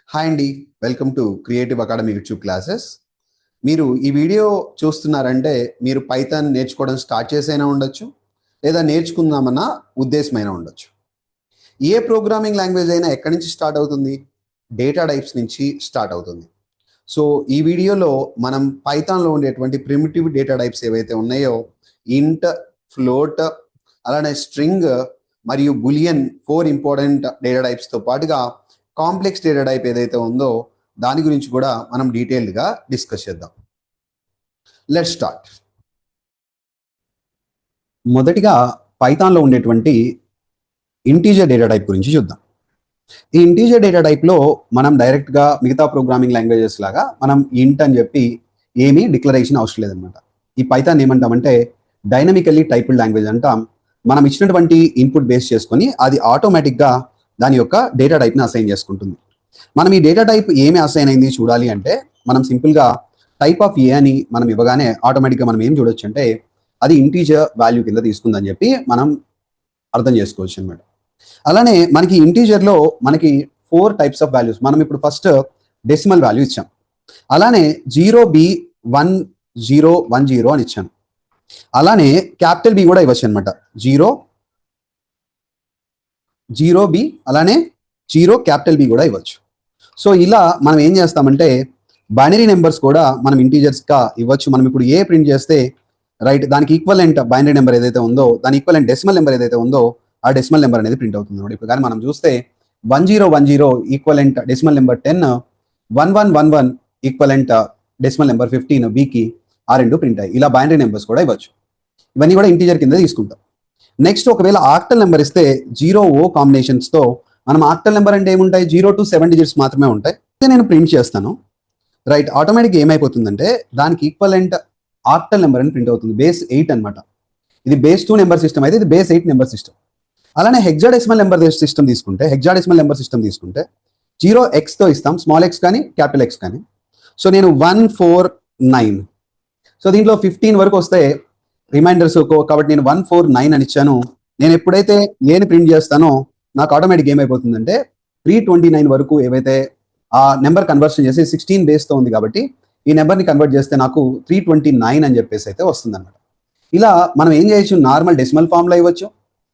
Hi అండి, welcome to creative academy YouTube classes. మీరు ఈ వీడియో చూస్తున్నారంటే మీరు పైథాన్ నేర్చుకోవడం స్టార్ట్ చేసైనా ఉండొచ్చు, లేదా నేర్చుకుందామన్న ఉద్దేశమైనా ఉండొచ్చు. ఏ ప్రోగ్రామింగ్ లాంగ్వేజ్ అయినా ఎక్కడి నుంచి స్టార్ట్ అవుతుంది? డేటా టైప్స్ నుంచి స్టార్ట్ అవుతుంది. సో ఈ వీడియోలో మనం పైథాన్లో ఉండేటువంటి ప్రిమిటివ్ డేటా టైప్స్ ఏవైతే ఉన్నాయో, ఇంట్, ఫ్లోట్, అలానే స్ట్రింగ్ మరియు బులియన్ 4 ఇంపార్టెంట్ డేటా టైప్స్తో పాటుగా కాంప్లెక్స్ డేటా టైప్ ఏదైతే ఉందో దాని గురించి కూడా మనం డీటెయిల్డ్గా డిస్కస్ చేద్దాం. Let's start. మొదటిగా పైథాన్లో ఉండేటువంటి ఇంటీజర్ డేటా టైప్ గురించి చూద్దాం. ఈ ఇంటీజర్ డేటా టైప్లో మనం డైరెక్ట్గా మిగతా ప్రోగ్రామింగ్ లాంగ్వేజెస్ లాగా మనం ఇంట్ అని చెప్పి ఏమీ డిక్లరేషన్ అవసరం లేదనమాట. ఈ పైథాన్ ఏమంటామంటే డైనమికల్లీ టైప్డ్ లాంగ్వేజ్ అంటాం. మనం ఇచ్చినటువంటి ఇన్పుట్ బేస్ చేసుకొని అది ఆటోమేటిక్గా దాని యొక్క డేటా టైప్ని అసైన్ చేసుకుంటుంది. మనం ఈ డేటా టైప్ ఏమి అసైన్ అయింది చూడాలి అంటే మనం సింపుల్గా టైప్ ఆఫ్ ఏ అని మనం ఇవ్వగానే ఆటోమేటిక్గా మనం ఏం చూడొచ్చు అంటే అది ఇంటీజర్ వాల్యూ కింద తీసుకుందని చెప్పి మనం అర్థం చేసుకోవచ్చు అనమాట. అలానే మనకి ఇంటీజర్లో మనకి 4 టైప్స్ ఆఫ్ వాల్యూస్. మనం ఇప్పుడు ఫస్ట్ డెసిమల్ వాల్యూ ఇచ్చాం. అలానే 0B1010 అని ఇచ్చాను. అలానే క్యాపిటల్ బి కూడా ఇవ్వచ్చు అనమాట. 0B అలానే 0 క్యాపిటల్ బి కూడా ఇవ్వచ్చు. సో ఇలా మనం ఏం చేస్తామంటే బైనరీ నెంబర్స్ కూడా మనం ఇంటీజర్స్గా ఇవ్వచ్చు. మనం ఇప్పుడు ఏ ప్రింట్ చేస్తే రైట్ దానికి ఈక్వలెంట్ బైనరీ నెంబర్ ఏదైతే ఉందో దాని ఈక్వలెంట్ డెసిమల్ నెంబర్ ఏదైతే ఉందో ఆ డెసిమల్ నెంబర్ అనేది ప్రింట్ అవుతుంది. ఇప్పుడు కానీ మనం చూస్తే 1010 equivalent decimal number 10, 1111 equivalent decimal number 15 బికి ఆ రెండు ప్రింట్ అయ్యి ఇలా బైనరీ నెంబర్స్ కూడా ఇవ్వచ్చు. ఇవన్నీ కూడా ఇంటీజర్ కింద తీసుకుంటాం. నెక్స్ట్ ఒకవేళ ఆక్టల్ నెంబర్ ఇస్తే 0O కాంబినేషన్స్తో మనం ఆక్టల్ నెంబర్ అంటే ఏముంటాయి 0 to 7 డిజిట్స్ మాత్రమే ఉంటాయి. నేను ప్రింట్ చేస్తాను రైట్. ఆటోమేటిక్గా ఏమైపోతుందంటే దానికి ఈక్వలెంట్ ఆక్టల్ నెంబర్ అని ప్రింట్ అవుతుంది. బేస్ 8 అనమాట. ఇది బేస్ 2 నెంబర్ సిస్టమ్ అయితే ఇది బేస్ 8 నెంబర్ సిస్టమ్. అలానే హెక్సాడెసిమల్ నెంబర్ సిస్టమ్ తీసుకుంటే 0xతో ఇస్తాం, స్మాల్ ఎక్స్ కానీ క్యాపిటల్ ఎక్స్ కానీ. సో నేను 149, సో దీంట్లో 15 వరకు వస్తే రిమైండర్స్ కాబట్టి నేను 149 అని ఇచ్చాను. నేను ఎప్పుడైతే ఏని ప్రింట్ చేస్తానో నాకు ఆటోమేటిక్ ఏమైపోతుందంటే 329 వరకు ఏవైతే ఆ నెంబర్ కన్వర్షన్ చేసి 16 బేస్తో ఉంది కాబట్టి ఈ నెంబర్ని కన్వర్ట్ చేస్తే నాకు 329 అని చెప్పేసి అయితే వస్తుంది అనమాట. ఇలా మనం ఏం చేయొచ్చు, నార్మల్ డెసిమల్ ఫామ్లో ఇవ్వచ్చు,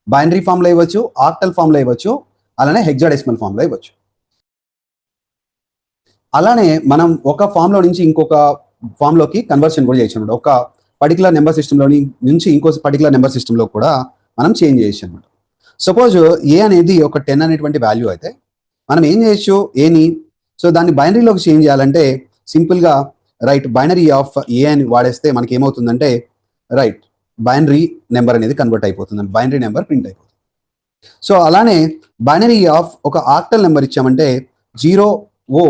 బైనరీ ఫామ్లో ఇవ్వచ్చు, ఆక్టల్ ఫామ్లో ఇవ్వచ్చు, అలానే హెక్సాడెసిమల్ ఫామ్లో ఇవ్వచ్చు. అలానే మనం ఒక ఫామ్లో నుంచి ఇంకొక ఫామ్లోకి కన్వర్షన్ కూడా చేయొచ్చు అనమాట. ఒక పర్టికులర్ నెంబర్ సిస్టంలోని నుంచి ఇంకో పర్టికులర్ నెంబర్ సిస్టంలో కూడా మనం చేంజ్ చేయొచ్చు అనమాట. సపోజ్ ఏ అనేది ఒక 10 అనేటువంటి వాల్యూ అయితే మనం ఏం చేయొచ్చు ఏని, సో దాన్ని బైనరీలోకి చేంజ్ చేయాలంటే సింపుల్గా రైట్ బైనరీ ఆఫ్ ఏ అని వాడేస్తే మనకి ఏమవుతుందంటే రైట్ బైనరీ నెంబర్ అనేది కన్వర్ట్ అయిపోతుంది, బైనరీ నెంబర్ ప్రింట్ అయిపోతుంది. సో అలానే బైనరీ ఆఫ్ ఒక ఆక్టల్ నెంబర్ ఇచ్చామంటే 0O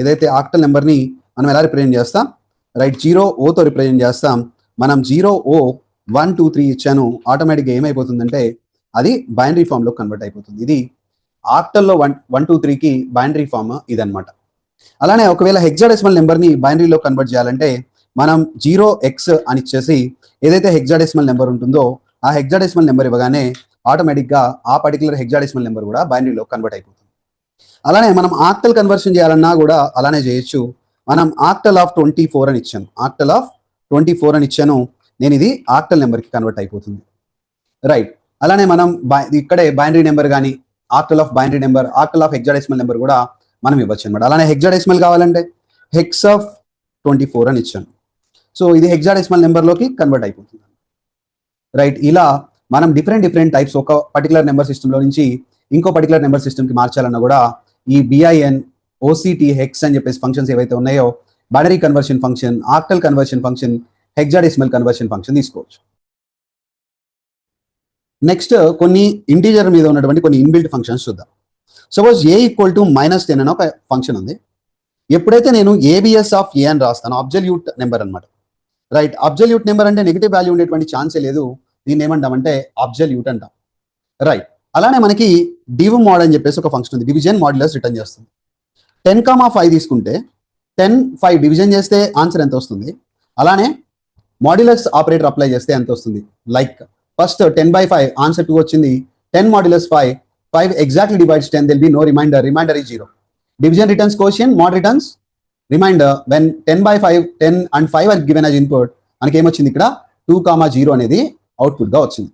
ఏదైతే ఆక్టల్ నెంబర్ని మనం ఎలా రిప్రజెంట్ చేస్తాం రైట్ 0Oతో రిప్రజెంట్ చేస్తాం. మనం 0O 1 2 3 ఇచ్చాను, ఆటోమేటిక్గా ఏమైపోతుందంటే అది బైనరీ ఫామ్లో కన్వర్ట్ అయిపోతుంది. ఇది ఆక్టల్లో 1 2 3కి బైనరీ ఫామ్ ఇదనమాట. అలానే ఒకవేళ హెక్సాడెసిమల్ నెంబర్ని బైనరీలో కన్వర్ట్ చేయాలంటే మనం 0x అని ఇచ్చేసి ఏదైతే హెక్సాడెసిమల్ నెంబర్ ఉంటుందో ఆ హెక్సాడెసిమల్ నెంబర్ ఇవ్వగానే ఆటోమేటిక్గా ఆ పర్టికులర్ హెక్సాడెసిమల్ నెంబర్ కూడా బైనరీలో కన్వర్ట్ అయిపోతుంది. అలానే మనం ఆక్టల్ కన్వర్షన్ చేయాలన్నా కూడా అలానే చేయొచ్చు. మనం ఆక్టల్ ఆఫ్ 24 అని ఇచ్చాను, ఆక్టల్ ఆఫ్ 24 అని ఇచ్చాను, నేను ఇది ఆక్టల్ నెంబర్కి కన్వర్ట్ అయిపోతుంది రైట్. అలానే మనం ఇక్కడే బైనరీ నెంబర్ కానీ octal of binary number, octal of hexadecimal number కూడా మనం ఇవ్వచ్చు అనమాట. అలానే హెక్సాడెసిమల్ కావాలంటే హెక్స్ ఆఫ్ 24 అని ఇచ్చాను, సో ఇది హెక్సాడెసిమల్ నెంబర్లోకి కన్వర్ట్ అయిపోతుంది రైట్. ఇలా మనం డిఫరెంట్ టైప్స్ ఒక పర్టికులర్ నెంబర్ సిస్టంలో నుంచి ఇంకో పర్టికులర్ నెంబర్ సిస్టమ్కి మార్చాలన్నా కూడా ఈ BIN, OCT, హెక్స్ అని చెప్పేసి ఫంక్షన్స్ ఏవైతే ఉన్నాయో binary conversion function, octal conversion function, hexadecimal conversion function తీసుకోవచ్చు. నెక్స్ట్ కొన్ని ఇంటీజర్ మీద ఉన్నటువంటి కొన్ని ఇన్బిల్ట్ ఫంక్షన్స్ చూద్దాం. సపోజ్ A = -10 అని ఒక ఫంక్షన్ ఉంది. ఎప్పుడైతే నేను ABS ఆఫ్ A అని రాస్తాను, అబ్జల్యూట్ నెంబర్ అనమాట రైట్. అబ్జల్యూట్ నెంబర్ అంటే నెగిటివ్ వాల్యూ ఉండేటువంటి ఛాన్సే లేదు, దీన్ని ఏమంటామంటే అబ్జల్యూట్ అంటాం రైట్. అలానే మనకి div mod అని చెప్పేసి ఒక ఫంక్షన్ ఉంది, డివిజన్ మాడ్యులస్ రిటర్న్ చేస్తుంది. 10,5 తీసుకుంటే 10,5 డివిజన్ చేస్తే ఆన్సర్ ఎంత వస్తుంది, అలానే మాడ్యులస్ ఆపరేటర్ అప్లై చేస్తే ఎంత వస్తుంది. లైక్ ఫస్ట్ 10/5 ఆన్సర్ 2 వచ్చింది, 10 mod 5 exactly divides 10, there'll be no remainder, remainder is 0. Division returns quotient, mod returns remainder. When 10/5, 10 and 5 are given as input, మనకి ఏమొచ్చింది ఇక్కడ 2, 0 అనేది అవుట్పుట్ గా వచ్చింది.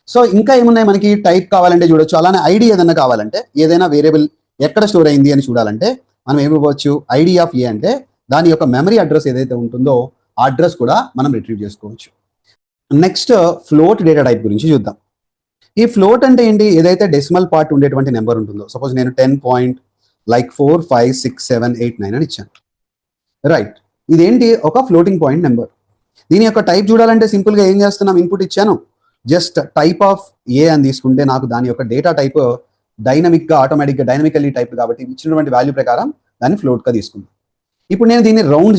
సో ఇంకా ఏమున్నాయి మనకి టైప్ కావాలంటే చూడొచ్చు. అలానే ఐడి ఏదైనా కావాలంటే, ఏదైనా వేరియబుల్ ఎక్కడ స్టోర్ అయింది అని చూడాలంటే మనం ఏమి ఇవ్వచ్చు, ఐడి ఆఫ్ ఏ అంటే దాని యొక్క మెమరీ అడ్రస్ ఏదైతే ఉంటుందో ఆ అడ్రస్ కూడా మనం రిట్రీవ్ చేసుకోవచ్చు. నెక్స్ట్ ఫ్లోట్ డేటా టైప్ గురించి చూద్దాం. ఈ ఫ్లోట్ అంటే ఏంటి, ఏదైతే డెసిమల్ పార్ట్ ఉండేటువంటి నెంబర్ ఉంటుందో, సపోజ్ నేను 10.45678 అని ఇచ్చాను, రైట్. ఇదేంటి, ఒక ఫ్లోటింగ్ పాయింట్ నెంబర్. దీని యొక్క టైప్ చూడాలంటే సింపుల్ గా ఏం చేస్తున్నాం, ఇన్పుట్ ఇచ్చాను, జస్ట్ టైప్ ఆఫ్ ఏ అని తీసుకుంటే నాకు దాని యొక్క డేటా టైప్ డైనమికల్లీ టైప్ కాబట్టి ఇచ్చినటువంటి వాల్యూ ప్రకారం దాన్ని ఫ్లోట్ గా తీసుకుంటాం. ఇప్పుడు నేను దీన్ని రౌండ్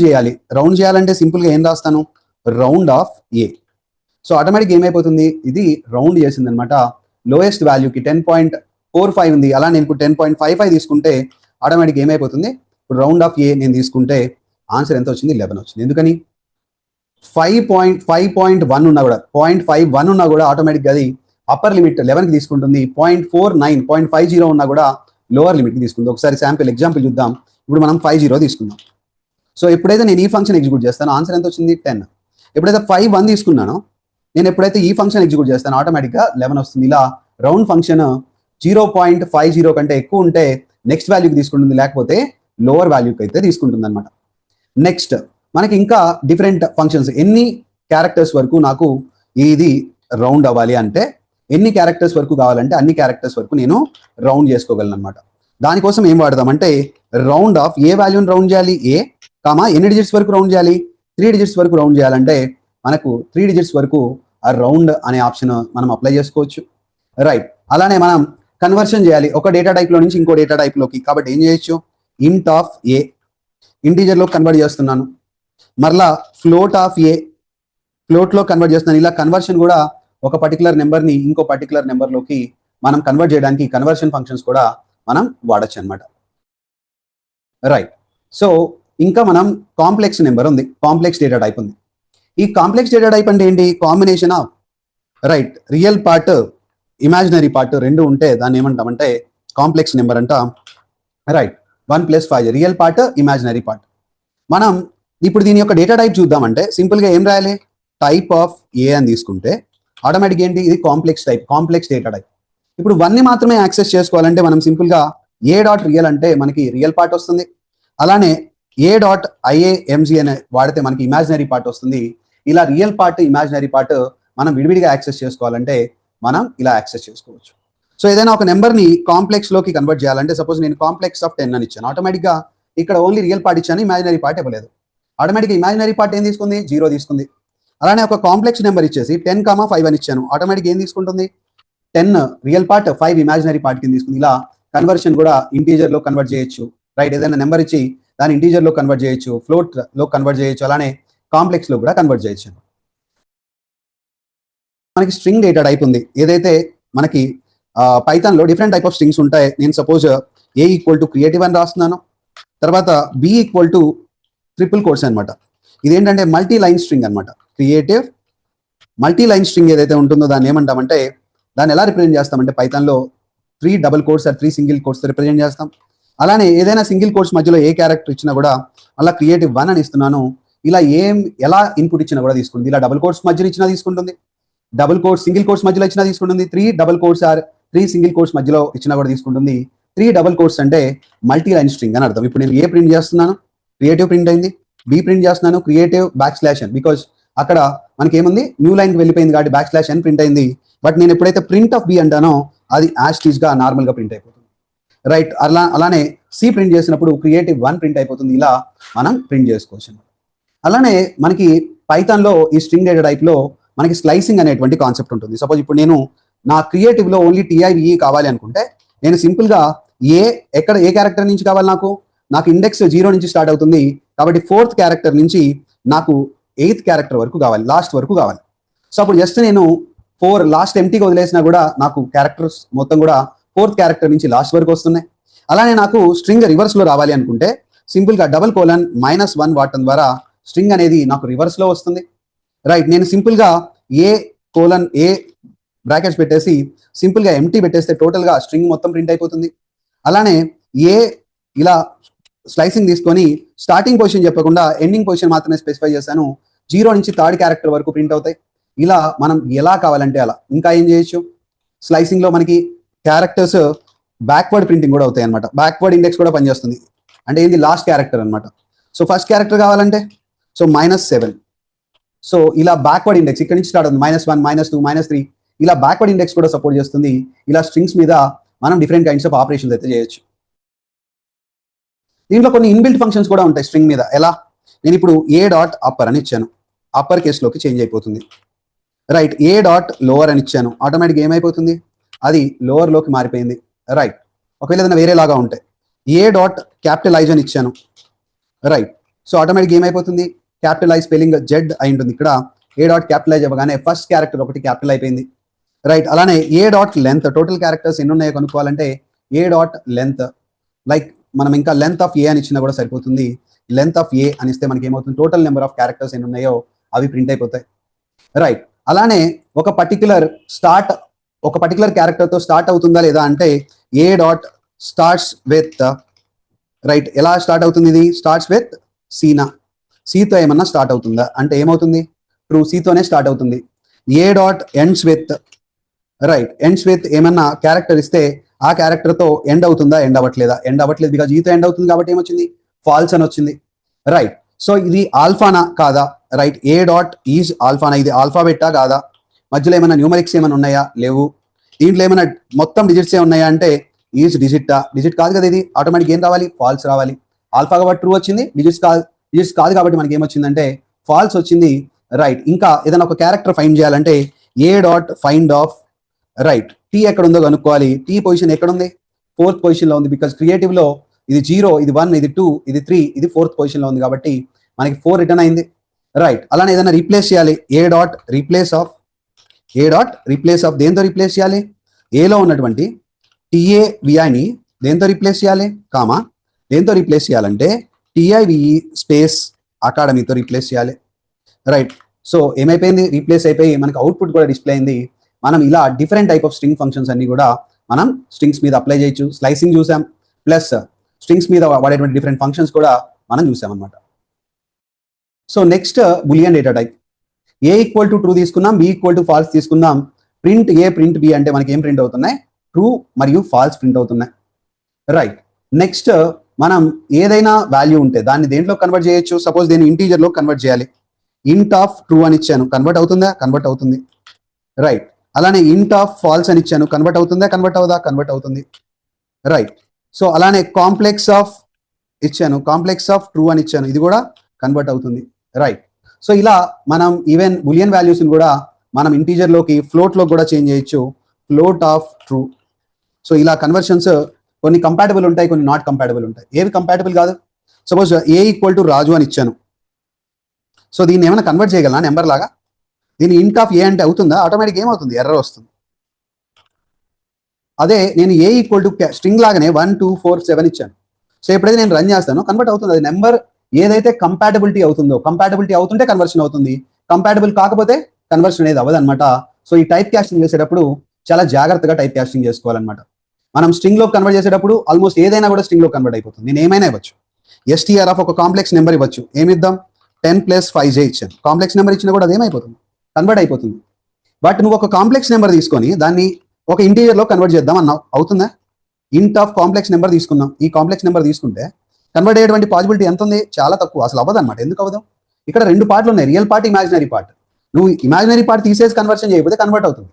చేయాలంటే సింపుల్ గా ఏం రాస్తాను, round of A. So automatic ఏమైపోతుంది, ఇది రౌండ్ చేసింది అనమాట. లోయెస్ట్ వాల్యూకి 10.45 ఉంది, అలా నేను ఇప్పుడు 10.55 తీసుకుంటే ఆటోమేటిక్ ఏమైపోతుంది, ఇప్పుడు రౌండ్ ఆఫ్ ఏ నేను తీసుకుంటే ఆన్సర్ ఎంత వచ్చింది, 11 వచ్చింది. ఎందుకని 5.1 ఉన్నా కూడా 0.51 ఉన్నా కూడా ఆటోమేటిక్గా అది అప్పర్ లిమిట్ 11కి తీసుకుంటుంది. 0.50 ఉన్నా కూడా లోవర్ లిమిట్కి తీసుకుంది. ఒకసారి శాంపిల్ ఎగ్జాంపుల్ చూద్దాం. ఇప్పుడు మనం 50 తీసుకుందాం. సో ఎప్పుడైతే నేను ఈ ఫంక్షన్ ఎగ్జిక్యూట్ చేస్తానో ఆన్సర్ ఎంత వచ్చింది, 10. ఎప్పుడైతే 51 తీసుకున్నానో నేను ఎప్పుడైతే ఈ ఫంక్షన్ ఎగ్జిక్యూట్ చేస్తానో ఆటోమేటిక్గా 11 వస్తుంది. ఇలా రౌండ్ ఫంక్షన్ 0.50 కంటే ఎక్కువ ఉంటే నెక్స్ట్ వాల్యూకి తీసుకుంటుంది, లేకపోతే లోవర్ వాల్యూకి అయితే తీసుకుంటుంది అనమాట. నెక్స్ట్ మనకి ఇంకా డిఫరెంట్ ఫంక్షన్స్, ఎన్ని క్యారెక్టర్స్ వరకు నాకు ఇది రౌండ్ అవ్వాలి అంటే, ఎన్ని క్యారెక్టర్స్ వరకు కావాలంటే అన్ని క్యారెక్టర్స్ వరకు నేను రౌండ్ చేసుకోగలను అనమాట. దానికోసం ఏం వాడదామంటే, రౌండ్ ఆఫ్ ఏ వాల్యూని రౌండ్ చేయాలి, ఏ కామా ఎన్ని డిజిట్స్ వరకు రౌండ్ చేయాలి, 3 డిజిట్స్ వరకు రౌండ్ చేయాలంటే మనకు 3 డిజిట్స్ వరకు ఆ రౌండ్ అనే ఆప్షన్ మనం అప్లై చేసుకోవచ్చు, రైట్. అలానే మనం కన్వర్షన్ చేయాలి ఒక డేటా టైప్లో నుంచి ఇంకో డేటా టైప్లోకి, కాబట్టి ఏం చేయొచ్చు, ఇంట్ ఆఫ్ ఏ ఇంటీజర్లో కన్వర్ట్ చేస్తున్నాను, మరలా ఫ్లోట్ ఆఫ్ ఏ ఫ్లోట్లో కన్వర్ట్ చేస్తున్నాను. ఇలా కన్వర్షన్ కూడా ఒక పర్టికులర్ నెంబర్ని ఇంకో పర్టికులర్ నెంబర్లోకి మనం కన్వర్ట్ చేయడానికి కన్వర్షన్ ఫంక్షన్స్ కూడా మనం వాడచ్చు అనమాట, రైట్. సో ఇంకా మనం కాంప్లెక్స్ నెంబర్ ఉంది, కాంప్లెక్స్ డేటా టైప్ ఉంది. ఈ కాంప్లెక్స్ డేటా టైప్ అంటే ఏంటి, combination of right real part imaginary part రెండు ఉంటే దాన్ని ఏమంటామంటే కాంప్లెక్స్ నెంబర్ అంట, right. 1+5 real part imaginary part. మనం ఇప్పుడు దీని యొక్క డేటా టైప్ చూద్దామంటే సింపుల్గా ఏం రాయాలి, టైప్ ఆఫ్ ఏ అని తీసుకుంటే ఆటోమేటిక్ ఏంటి, ఇది complex type, complex data type. ఇప్పుడు 1ని మాత్రమే యాక్సెస్ చేసుకోవాలంటే మనం సింపుల్గా ఏ డాట్ రియల్ అంటే మనకి రియల్ పార్ట్ వస్తుంది, అలానే a.iamg అని వాడితే మనకి ఇమాజినరీ పార్ట్ వస్తుంది. ఇలా రియల్ పార్ట్ ఇమాజినరీ పార్ట్ మనం విడివిడిగా యాక్సెస్ చేసుకోవాలంటే మనం ఇలా యాక్సెస్ చేసుకోవచ్చు. సో ఏదైనా ఒక నెంబర్ని కాంప్లెక్స్లోకి కన్వర్ట్ చేయాలంటే సపోజ్ నేను కాంప్లెక్స్ ఆఫ్ 10 అని ఇచ్చాను, ఆటోమేటిక్గా ఇక్కడ ఓన్లీ రియల్ పార్ట్ ఇచ్చాను, ఇమాజినరీ పార్ట్ ఇవ్వలేదు. ఆటోమేటిక్గా ఇమాజినరీ పార్ట్ ఏం తీసుకుంది, 0 తీసుకుంది. అలానే ఒక కాంప్లెక్స్ నెంబర్ ఇచ్చేసి 10,5 అని ఇచ్చాను, ఆటోమేటిక్ ఏం తీసుకుంటుంది, 10 రియల్ పార్ట్ 5 ఇమాజినరీ పార్ట్ కింద తీసుకుంది. ఇలా కన్వర్షన్ కూడా ఇంటీజర్లో కన్వర్ట్ చేయొచ్చు, రైట్. ఏదైనా నెంబర్ ఇచ్చి దాన్ని ఇంటీజర్లో కన్వర్ట్ చేయొచ్చు, ఫ్లోట్లో కన్వర్ట్ చేయొచ్చు, అలానే కాంప్లెక్స్లో కూడా కన్వర్ట్ చేయొచ్చు. మనకి స్ట్రింగ్ డేటా టైప్ ఉంది, ఏదైతే మనకి పైథాన్లో డిఫరెంట్ టైప్ ఆఫ్ స్ట్రింగ్స్ ఉంటాయి. నేను suppose a equal to creative అని రాస్తున్నాను, తర్వాత b equal to triple quotes అనమాట. ఇదేంటంటే మల్టీ లైన్ స్ట్రింగ్ అనమాట. క్రియేటివ్ మల్టీ లైన్ స్ట్రింగ్ ఏదైతే ఉంటుందో దాన్ని ఏమంటామంటే, దాన్ని ఎలా రిప్రజెంట్ చేస్తామంటే పైథాన్లో 3 double quotes 3 single quotes represent చేస్తాం. అలానే ఏదైనా సింగిల్ కోట్స్ మధ్యలో ఏ క్యారెక్టర్ ఇచ్చినా కూడా అలా క్రియేటివ్ 1 అని ఇస్తున్నాను. ఇలా ఎలా ఇన్పుట్ ఇచ్చినా కూడా తీసుకుంటుంది. ఇలా డబుల్ కోట్స్ మధ్యలో ఇచ్చినా తీసుకుంటుంది, డబుల్ కోట్స్ సింగిల్ కోట్స్ మధ్యలో ఇచ్చినా తీసుకుంటుంది, 3 డబుల్ కోట్స్ 3 సింగిల్ కోట్స్ మధ్యలో ఇచ్చినా కూడా తీసుకుంటుంది. 3 డబుల్ కోట్స్ అంటే మల్టీ లైన్ స్ట్రింగ్ అని అర్థం. ఇప్పుడు నేను ఏ ప్రింట్ చేస్తున్నాను, క్రియేటివ్ ప్రింట్ అయింది, బి ప్రింట్ చేస్తున్నాను, క్రియేటివ్ /n, బికాజ్ అక్కడ మనకి ఏముంది, న్యూ లైన్కి వెళ్ళిపోయింది కాబట్టి /n ప్రింట్ అయింది. బట్ నేను ఎప్పుడైతే ప్రింట్ ఆఫ్ బి అంటానో అది యాస్టీజ్గా నార్మల్గా ప్రింట్ అయిపోతుంది, రైట్. అలానే సి ప్రింట్ చేసినప్పుడు క్రియేటివ్ 1 ప్రింట్ అయిపోతుంది. ఇలా మనం ప్రింట్ చేసుకోవచ్చు. అలానే మనకి పైథాన్లో ఈ స్ట్రింగ్ డేటా టైప్లో మనకి స్లైసింగ్ అనేటువంటి కాన్సెప్ట్ ఉంటుంది. సపోజ్ ఇప్పుడు నేను నా క్రియేటివ్లో ఓన్లీ TIVE కావాలి అనుకుంటే నేను సింపుల్గా ఏ క్యారెక్టర్ నుంచి కావాలి, నాకు ఇండెక్స్ 0 నుంచి స్టార్ట్ అవుతుంది కాబట్టి 4th క్యారెక్టర్ నుంచి నాకు 8th క్యారెక్టర్ వరకు కావాలి, లాస్ట్ వరకు కావాలి. సో అప్పుడు జస్ట్ నేను 4 లాస్ట్ ఎంటీగా వదిలేసినా కూడా నాకు క్యారెక్టర్స్ మొత్తం కూడా 4th క్యారెక్టర్ నుంచి లాస్ట్ వరకు వస్తున్నాయి. అలానే నాకు స్ట్రింగ్ రివర్స్లో రావాలి అనుకుంటే సింపుల్గా :-1 వాడటం ద్వారా స్ట్రింగ్ అనేది నాకు రివర్స్లో వస్తుంది, రైట్. నేను సింపుల్గా ఏ బ్రాకెట్స్ పెట్టేసి సింపుల్గా ఎంటీ పెట్టేస్తే టోటల్గా స్ట్రింగ్ మొత్తం ప్రింట్ అయిపోతుంది. అలానే ఇలా స్లైసింగ్ తీసుకొని స్టార్టింగ్ పొజిషన్ చెప్పకుండా ఎండింగ్ పొజిషన్ మాత్రమే స్పెసిఫై చేశాను. 0 నుంచి 3rd క్యారెక్టర్ వరకు ప్రింట్ అవుతాయి. ఇలా మనం ఎలా కావాలంటే అలా. ఇంకా ఏం చేయొచ్చు, స్లైసింగ్ లో మనకి క్యారెక్టర్స్ బ్యాక్వర్డ్ ప్రింటింగ్ కూడా అవుతాయి అనమాట. బ్యాక్వర్డ్ ఇండెక్స్ కూడా పనిచేస్తుంది. అంటే ఏంది, లాస్ట్ క్యారెక్టర్ అనమాట. సో ఫస్ట్ క్యారెక్టర్ కావాలంటే సో -7. సో ఇలా బ్యాక్వర్డ్ ఇండెక్స్ ఇక్కడ నుంచి స్టార్ట్ అవుతుంది. -1, -2, -3 ఇలా బ్యాక్వర్డ్ ఇండెక్స్ కూడా సపోర్ట్ చేస్తుంది. ఇలా స్ట్రింగ్స్ మీద మనం డిఫరెంట్ కైండ్స్ ఆఫ్ ఆపరేషన్స్ అయితే చేయొచ్చు. దీంట్లో కొన్ని ఇన్బిల్ట్ ఫంక్షన్స్ కూడా ఉంటాయి స్ట్రింగ్ మీద. ఎలా, నేను ఇప్పుడు a.upper అని ఇచ్చాను, అప్పర్ కేసులోకి చేంజ్ అయిపోతుంది. రైట్, a.lower అని ఇచ్చాను, ఆటోమేటిక్ ఏమైపోతుంది, అది లోవర్ లోకి మారిపోయింది. రైట్, ఒకవేళ ఏదైనా వేరేలాగా ఉంటే a.capitalize అని ఇచ్చాను. రైట్, సో ఆటోమేటిక్ ఏమైపోతుంది, క్యాపిటలైజ్ స్పెల్లింగ్ జెడ్ అయి ఉంటుంది. ఇక్కడ a.capitalize అవ్వగానే ఫస్ట్ క్యారెక్టర్ ఒకటి క్యాపిటల్ అయిపోయింది. రైట్, అలానే a.length, టోటల్ క్యారెక్టర్స్ ఎన్ని ఉన్నాయో కనుక్కోవాలంటే a.length, లైక్ మనం ఇంకా లెంత్ ఆఫ్ ఏ అని ఇచ్చినా కూడా సరిపోతుంది. లెంత్ ఆఫ్ ఏ అని ఇస్తే మనకి ఏమవుతుంది, టోటల్ నెంబర్ ఆఫ్ క్యారెక్టర్స్ ఎన్ని ఉన్నాయో అవి ప్రింట్ అయిపోతాయి. రైట్, అలానే ఒక పర్టికులర్ క్యారెక్టర్తో స్టార్ట్ అవుతుందా లేదా అంటే a.starts with, రైట్, ఎలా స్టార్ట్ అవుతుంది, ఇది స్టార్ట్స్ విత్ సీనా, సీతో ఏమన్నా స్టార్ట్ అవుతుందా అంటే ఏమవుతుంది, ట్రూ, సీతోనే స్టార్ట్ అవుతుంది. a.ends with, right, ends with ఏమన్నా క్యారెక్టర్ ఇస్తే ఆ క్యారెక్టర్ తో ఎండ్ అవుతుందా, ఎండ్ అవ్వట్లేదు, బికాజ్ ఈతో ఎండ్ అవుతుంది కాబట్టి ఏమొచ్చింది, ఫాల్స్ అని వచ్చింది. రైట్, సో ఇది ఆల్ఫానా కాదా, రైట్, a.is ఆల్ఫానా, ఇది ఆల్ఫాబెట్టా కాదా, మధ్యలో ఏమైనా న్యూమరిక్స్ ఏమైనా ఉన్నాయా, లేవు. దీంట్లో ఏమైనా మొత్తం డిజిట్సే ఉన్నాయా అంటే ఈజ్ డిజిటా, డిజిట్ కాదు కదా, ఇది ఆటోమేటిక్ ఏం రావాలి, ఫాల్స్ రావాలి. ఆల్ఫా కాబట్టి ట్రూ వచ్చింది, డిజిట్స్ కాదు కాబట్టి మనకి ఏమొచ్చిందంటే ఫాల్స్ వచ్చింది. రైట్, ఇంకా ఏదైనా ఒక క్యారెక్టర్ ఫైండ్ చేయాలంటే a.find of, రైట్, టీ ఎక్కడ ఉందో కనుక్కోవాలి. టీ పొజిషన్ ఎక్కడ ఉంది, 4th పొజిషన్ లో ఉంది, బికాజ్ క్రియేటివ్ లో ఇది 0, ఇది 1, ఇది 2, ఇది 3, ఇది 4th పొజిషన్ లో ఉంది కాబట్టి మనకి 4 రిటర్న్ అయింది. రైట్, అలానే ఏదైనా రీప్లేస్ చేయాలి, a.replace of దేంతో రీప్లేస్ చేయాలి, ఏలో ఉన్నటువంటి TAVIని దేంతో రీప్లేస్ చేయాలి, కామా, దేంతో రీప్లేస్ చేయాలంటే TIVE స్పేస్ అకాడమీతో రీప్లేస్ చేయాలి. రైట్, సో ఏమైపోయింది, రీప్లేస్ అయిపోయి మనకి అవుట్పుట్ కూడా డిస్ప్లే అయింది. మనం ఇలా different type of string functions అన్ని కూడా మనం స్ట్రింగ్స్ మీద అప్లై చేయొచ్చు. స్లైసింగ్ చూసాం, ప్లస్ స్ట్రింగ్స్ మీద వాడేటువంటి డిఫరెంట్ ఫంక్షన్స్ కూడా మనం చూసాం అనమాట. So next boolean data type. a = true తీసుకున్నాం, b = ఫాల్స్ తీసుకున్నాం. ప్రింట్ a, ప్రింట్ b అంటే మనకి ఏం ప్రింట్ అవుతున్నాయి, ట్రూ మరియు ఫాల్స్ ప్రింట్ అవుతున్నాయి. రైట్, నెక్స్ట్ మనం ఏదైనా వాల్యూ ఉంటే దాన్ని దేంట్లో కన్వర్ట్ చేయొచ్చు. సపోజ్ దీన్ని ఇంటీజర్ లో కన్వర్ట్ చేయాలి. ఇంట్ ఆఫ్ ట్రూ అని ఇచ్చాను, కన్వర్ట్ అవుతుందా, కన్వర్ట్ అవుతుంది. రైట్, అలానే ఇంట్ ఆఫ్ ఫాల్స్ అని ఇచ్చాను, కన్వర్ట్ అవుతుందా, కన్వర్ట్ అవుదా, కన్వర్ట్ అవుతుంది. రైట్, సో అలానే కాంప్లెక్స్ ఆఫ్ ఇచ్చాను, కాంప్లెక్స్ ఆఫ్ ట్రూ అని ఇచ్చాను, ఇది కూడా కన్వర్ట్ అవుతుంది. రైట్, సో ఇలా మనం ఈవెన్ బులియన్ వాల్యూస్ కూడా మనం ఇంటీజర్ లోకి ఫ్లోట్ లో కూడా చేంజ్ చేయొచ్చు. Float of true. సో ఇలా కన్వర్షన్స్ కొన్ని కంపాటబుల్ ఉంటాయి, కొన్ని నాట్ కంపాటబుల్ ఉంటాయి. ఏవి కంపాటబుల్ కాదు, సపోజ్ a = రాజు అని ఇచ్చాను. సో దీన్ని ఏమైనా కన్వర్ట్ చేయగలనా నెంబర్ లాగా, దీన్ని ఇంట్ ఆఫ్ ఏ అంటే అవుతుందా, ఆటోమేటిక్ ఏమవుతుంది, ఎర్రర్ వస్తుంది. అదే నేను a = స్ట్రింగ్ లాగానే 1, 2, 4, 7 ఇచ్చాను. సో ఎప్పుడైతే నేను రన్ చేస్తానో కన్వర్ట్ అవుతుంది. అది నెంబర్ ఏదైతే కంపాటబిలిటీ అవుతుందో, కంపాటబిలిటీ అవుతుంటే కన్వర్షన్ అవుతుంది, కంపాటబుల్ కాకపోతే కన్వర్షన్ అనేది అవ్వదు అనమాట. సో ఈ టైప్ కాస్టింగ్ చేసేటప్పుడు చాలా జాగ్రత్తగా టైప్ కాస్టింగ్ చేసుకోవాలన్నమాట. మనం స్ట్రింగ్ లో కన్వర్ట్ చేసేటప్పుడు ఆల్మోస్ట్ ఏదైనా కూడా స్ట్రింగ్ లో కన్వర్ట్ అయిపోతుంది. నేను ఏమైనా ఇవ్వచ్చు, str ఆఫ్ ఒక కాంప్లెక్స్ నెంబర్ ఇవ్వచ్చు. ఏమిద్దాం, 10 + 5j ఇచ్చాను. కాంప్లెక్స్ నెంబర్ ఇచ్చినా కూడా అదేమైపోతుంది, కన్వర్ట్ అయిపోతుంది. బట్ నువ్వు ఒక కాంప్లెక్స్ నెంబర్ తీసుకొని దాన్ని ఒక ఇంటీజర్ లో కన్వర్ట్ చేద్దాం అన్నావు, అవుతుందా? ఇంట్ ఆఫ్ కాంప్లెక్స్ నెంబర్ తీసుకున్నాం, ఈ కాంప్లెక్స్ నెంబర్ తీసుకుంటే కన్వర్ట్ అయ్యేటువంటి పాసిబిలిటీ ఎంత ఉంది, చాలా తక్కువ, అసలు అవ్వదు అనమాట. ఎందుకు అవ్వదు, ఇక్కడ 2 పార్ట్లు ఉన్నాయి, రియల్ పార్ట్, ఇమాజినరీ పార్ట్. నువ్వు ఇమాజినరీ పార్ట్ తీసేసి కన్వర్షన్ చేయకపోతే కన్వర్ట్ అవుతుంది.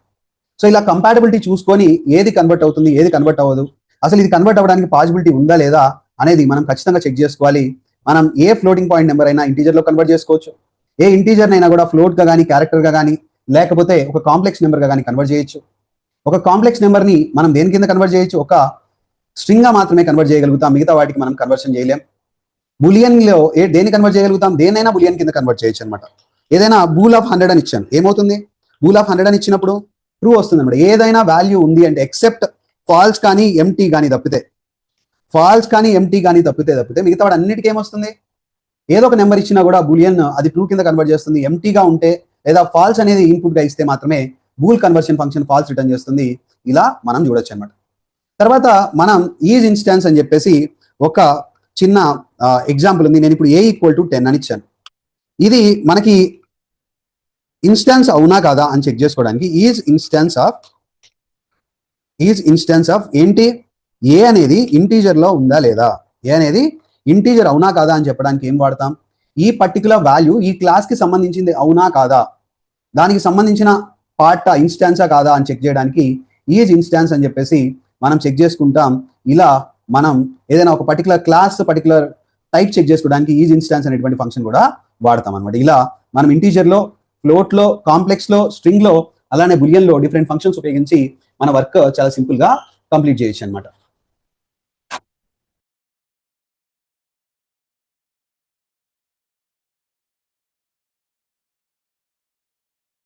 సో ఇలా కంపాటబిలిటీ చూసుకొని ఏది కన్వర్ట్ అవుతుంది, ఏది కన్వర్ట్ అవ్వదు, అసలు ఇది కన్వర్ట్ అవ్వడానికి పాసిబిలిటీ ఉందా లేదా అనేది మనం ఖచ్చితంగా చెక్ చేసుకోవాలి. మనం ఏ ఫ్లోటింగ్ పాయింట్ నెంబర్ అయినా ఇంటీజర్ లో కన్వర్ట్ చేసుకోవచ్చు, ఏ ఇంటీజర్ అయినా కూడా ఫ్లోట్ గా కానీ, క్యారెక్టర్ గా కానీ, లేకపోతే ఒక కాంప్లెక్స్ నెంబర్ గా కానీ కన్వర్ట్ చేయొచ్చు. ఒక కాంప్లెక్స్ నెంబర్ ని మనం దేని కింద కన్వర్ట్ చేయొచ్చు, ఒక స్ట్రింగ్ గా మాత్రమే కన్వర్ట్ చేయగలుగుతాం, మిగతా వాటికి మనం కన్వర్షన్ చేయలేం. బులియన్ లో దేన్ని కన్వర్ట్ చేయగలుగుతాం, దేనైనా బులియన్ కింద కన్వర్ట్ చేయొచ్చు అనమాట. ఏదైనా బూల్ ఆఫ్ 100 అని ఇచ్చాను, ఏమవుతుంది, బూల్ ఆఫ్ 100 అని ఇచ్చినప్పుడు ట్రూ వస్తుంది అనమాట. ఏదైనా వాల్యూ ఉంది అంటే ఎక్సెప్ట్ ఫాల్స్ కానీ ఎంటీ కానీ తప్పితే, మిగతా వాడు అన్నిటికీ ఏమొస్తుంది, ఏదో ఒక నెంబర్ ఇచ్చినా కూడా బులియన్ అది ట్రూ కింద కన్వర్ట్ చేస్తుంది. ఎంటీగా ఉంటే లేదా ఫాల్స్ అనేది ఇన్పుట్ గా ఇస్తే మాత్రమే bool conversion function false return చేస్తుంది. ఇలా మనం చూడొచ్చు అనమాట. తర్వాత మనం ఈజ్ ఇన్స్టాన్స్ అని చెప్పేసి ఒక చిన్న ఎగ్జాంపుల్ ఉంది. నేను ఇప్పుడు a = 10 అని ఇచ్చాను. ఇది మనకి ఇన్స్టాన్స్ అవునా కాదా అని చెక్ చేసుకోవడానికి ఈజ్ ఇన్స్టాన్స్ ఆఫ్ ఏంటి, ఏ అనేది ఇంటీజర్ లో ఉందా లేదా, ఏ అనేది ఇంటీజర్ అవునా కాదా అని చెప్పడానికి ఏం వాడతాం, ఈ పర్టికులర్ వాల్యూ ఈ క్లాస్ కి సంబంధించింది అవునా కాదా, దానికి సంబంధించిన పార్ట్ ఇన్స్టాన్సా కాదా అని చెక్ చేయడానికి ఈజ్ ఇన్స్టాన్స్ అని చెప్పేసి మనం చెక్ చేసుకుంటాం. ఇలా మనం ఏదైనా ఒక particular class particular type check చేసుకోవడానికి ఈజ్ ఇన్స్టాన్స్ అనేటువంటి ఫంక్షన్ కూడా వాడతాం అనమాట. ఇలా మనం ఇంటీజర్ లో, ఫ్లోట్ లో, కాంప్లెక్స్ లో, స్ట్రింగ్ లో, అలానే బులియన్ లో డిఫరెంట్ ఫంక్షన్స్ ఉపయోగించి మన వర్క్ చాలా సింపుల్ గా కంప్లీట్ చేయొచ్చు అనమాట.